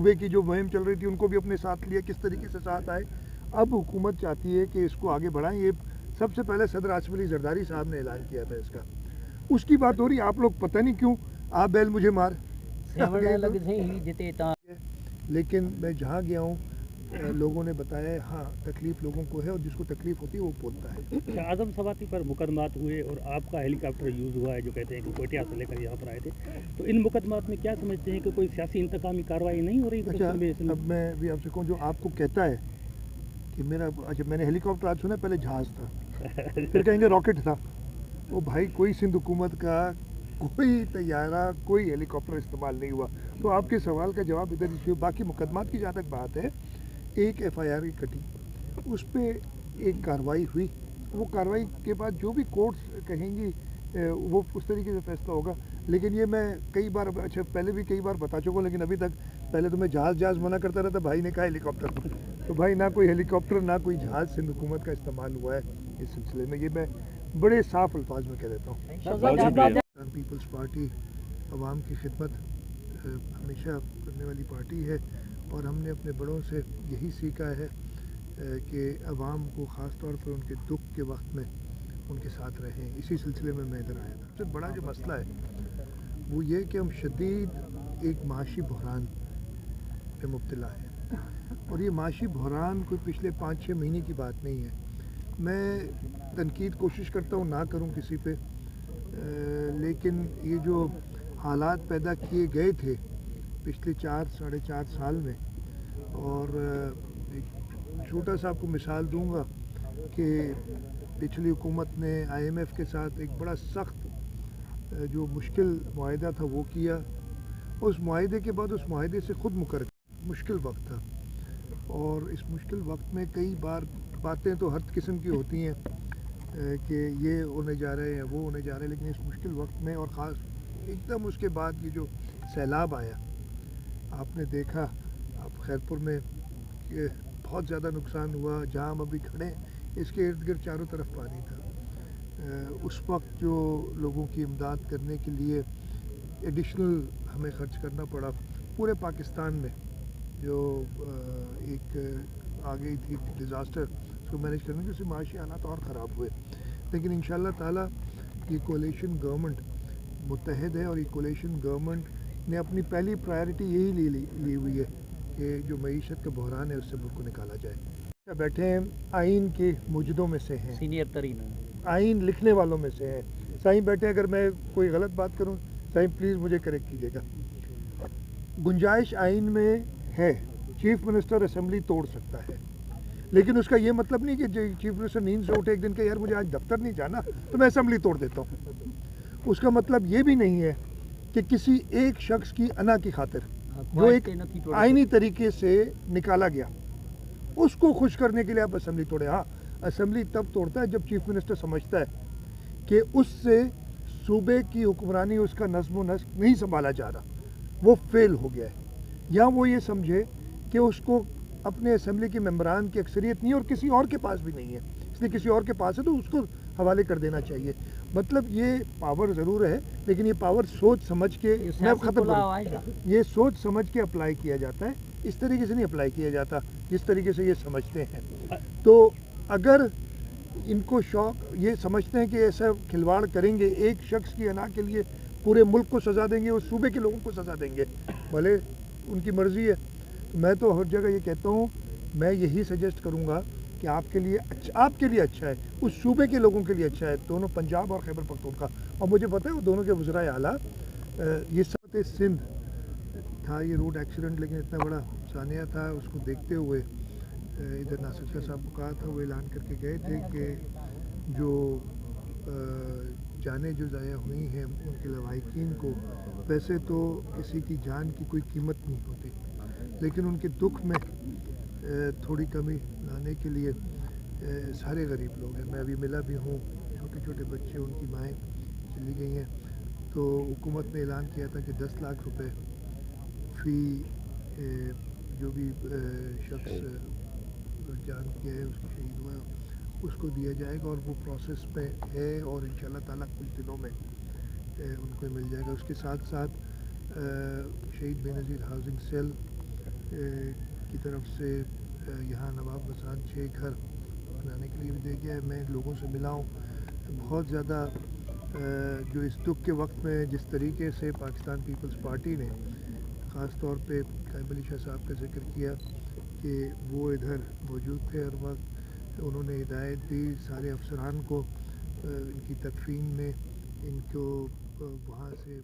صوبے کی جو مہم چل رہی تھی ان کو بھی اپنے ساتھ لیا, کس طریقے سے ساتھ آئے. اب حکومت چاہتی ہے کہ اس کو آگے بڑھائیں. یہ سب سے پہلے صدر آصف علی زرداری صاحب نے اعلان کیا تھا اس کا, اس کی بات ہو رہی. آپ لوگ پتہ نہیں کیوں آپ بیل مجھے مار, لیکن میں جہاں گیا ہوں لوگوں نے بتایا ہے ہاں تکلیف لوگوں کو ہے, اور جس کو تکلیف ہوتی ہے وہ بولتا ہے. اعظم سواتی پر مقدمات ہوئے اور آپ کا ہیلی کاپٹر یوز ہوا ہے, جو کہتے ہیں کہ کوئٹہ سے لے کر یہاں پر آئے تھے, تو ان مقدمات میں کیا سمجھتے ہیں کہ کوئی سیاسی انتقامی کارروائی نہیں ہو رہی؟ اچھا, اب میں بھی آپ سے کہوں, جو آپ کو کہتا ہے کہ میرا, اچھا میں نے ہیلی کاپٹر آج سنا, پہلے جہاز تھا, پھر کہیں گے راکٹ تھا. وہ بھائی کوئی سندھ حکومت کا کوئی طیارہ کوئی ہیلی کاپٹر استعمال نہیں ہوا. تو آپ کے سوال کا جواب ادھر ہی. باقی مقدمات کی جہاں تک بات ہے, ایک ایف آئی آر کی کٹی, اس پہ ایک کارروائی ہوئی. وہ کارروائی کے بعد جو بھی کورٹس کہیں گی وہ اس طریقے سے فیصلہ ہوگا. لیکن یہ میں کئی بار, اچھا پہلے بھی کئی بار بتا چکا ہوں, لیکن ابھی تک پہلے تو میں جہاز منع کرتا رہتا, بھائی نے کہا ہیلی کاپٹر, تو بھائی نہ کوئی ہیلی کاپٹر نہ کوئی جہاز سندھ حکومت کا استعمال ہوا ہے اس سلسلے میں. یہ میں بڑے صاف الفاظ میں کہہ دیتا ہوں. پیپلز پارٹی عوام کی خدمت ہمیشہ کرنے والی پارٹی ہے, اور ہم نے اپنے بڑوں سے یہی سیکھا ہے کہ عوام کو خاص طور پر ان کے دکھ کے وقت میں ان کے ساتھ رہیں. اسی سلسلے میں ادھر آیا تھا. سب سے بڑا جو مسئلہ ہے وہ یہ کہ ہم شدید ایک معاشی بحران میں مبتلا ہیں, اور یہ معاشی بحران کوئی پچھلے 5-6 مہینے کی بات نہیں ہے. میں تنقید کوشش کرتا ہوں نہ کروں کسی پہ, لیکن یہ جو حالات پیدا کیے گئے تھے پچھلے 4-4.5 سال میں, اور ایک چھوٹا سا آپ کو مثال دوں گا کہ پچھلی حکومت نے آئی ایم ایف کے ساتھ ایک بڑا سخت جو مشکل معاہدہ تھا وہ کیا. اس معاہدے کے بعد اس معاہدے سے خود مکر گیا. مشکل وقت تھا, اور اس مشکل وقت میں کئی بار باتیں تو ہر قسم کی ہوتی ہیں کہ یہ ہونے جا رہے ہیں وہ ہونے جا رہے ہیں, لیکن اس مشکل وقت میں, اور خاص ایک دم اس کے بعد یہ جو سیلاب آیا, آپ نے دیکھا آپ خیرپور میں کہ بہت زیادہ نقصان ہوا. جہاں ہم ابھی کھڑے اس کے ارد گرد چاروں طرف پانی تھا. اس وقت جو لوگوں کی امداد کرنے کے لیے ایڈیشنل ہمیں خرچ کرنا پڑا پورے پاکستان میں, جو ایک آ گئی تھی ڈیزاسٹر, اس کو مینیج کرنے کے, اس سے معاشی حالات اور خراب ہوئے. لیکن انشاءاللہ تعالیٰ یہ کولیشن گورنمنٹ متحد ہے, اور یہ کولیشن گورنمنٹ نے اپنی پہلی پرائرٹی یہی لی ہوئی ہے کہ جو معیشت کا بحران ہے اس سے ملک کو نکالا جائے. بیٹھے ہیں آئین کے موجودوں میں سے ہیں, سینئر ترین آئین لکھنے والوں میں سے ہیں. سائیں بیٹھے, اگر میں کوئی غلط بات کروں سائیں پلیز مجھے کریکٹ کیجیے گا. گنجائش آئین میں ہے, چیف منسٹر اسمبلی توڑ سکتا ہے, لیکن اس کا یہ مطلب نہیں کہ چیف منسٹر نیند سے اٹھے ایک دن کہ یار مجھے آج دفتر نہیں جانا تو میں اسمبلی توڑ دیتا ہوں. اس کا مطلب یہ بھی نہیں ہے کہ کسی ایک شخص کی انا کی خاطر جو ایک آئینی طریقے سے نکالا گیا اس کو خوش کرنے کے لیے آپ اسمبلی توڑے. ہاں اسمبلی تب توڑتا ہے جب چیف منسٹر سمجھتا ہے کہ اس سے صوبے کی حکمرانی, اس کا نظم و نسق نہیں سنبھالا جا رہا, وہ فیل ہو گیا ہے, یا وہ یہ سمجھے کہ اس کو اپنے اسمبلی کے ممبران کی اکثریت نہیں اور کسی اور کے پاس بھی نہیں ہے, اس لیے کسی اور کے پاس ہے تو اس کو حوالے کر دینا چاہیے. مطلب یہ پاور ضرور ہے, لیکن یہ پاور سوچ سمجھ کے یہ سوچ سمجھ کے اپلائی کیا جاتا ہے, اس طریقے سے نہیں اپلائی کیا جاتا جس طریقے سے یہ سمجھتے ہیں. تو اگر ان کو شوق یہ سمجھتے ہیں کہ ایسا کھلواڑ کریں گے, ایک شخص کی انا کے لیے پورے ملک کو سزا دیں گے, اور صوبے کے لوگوں کو سزا دیں گے, بھلے ان کی مرضی ہے. میں تو ہر جگہ یہ کہتا ہوں, میں یہی سجیسٹ کروں گا کہ آپ کے لیے اچھا ہے, اس صوبے کے لوگوں کے لیے اچھا ہے, دونوں پنجاب اور خیبر پختونخوا. اور مجھے پتہ ہے وہ دونوں کے وزرائے اعلیٰ, یہ سب سندھ تھا یہ روڈ ایکسیڈنٹ, لیکن اتنا بڑا سانحہ تھا, اس کو دیکھتے ہوئے ادھر ناصر شاہ صاحب کو کہا تھا, وہ اعلان کر کے گئے تھے کہ جو جانیں جو ضائع ہوئی ہیں ان کے لواحقین کو, ویسے تو کسی کی جان کی کوئی قیمت نہیں ہوتی, لیکن ان کے دکھ میں تھوڑی کمی لانے کے لیے سارے غریب لوگ ہیں. میں ابھی ملا بھی ہوں, چھوٹے چھوٹے بچے, ان کی مائیں چلی گئی ہیں, تو حکومت نے اعلان کیا تھا کہ 10 لاکھ روپے فی جو بھی شخص جان کیا ہے, اس کی شہید ہوا ہے, اس کو دیا جائے گا, اور وہ پروسیس میں ہے, اور انشاءاللہ تعالیٰ کچھ دنوں میں ان کو مل جائے گا. اس کے ساتھ ساتھ شہید بے نظیر ہاؤسنگ سیل کی طرف سے یہاں نواب مسان 6 گھر بنانے کے لیے بھی دے گیا ہے. میں لوگوں سے ملا ہوں, بہت زیادہ جو اس دکھ کے وقت میں جس طریقے سے پاکستان پیپلز پارٹی نے خاص طور پہ قائم علی شاہ صاحب کا ذکر کیا کہ وہ ادھر موجود تھے ہر وقت, انہوں نے ہدایت دی سارے افسران کو ان کی تدفین میں, ان کو وہاں سے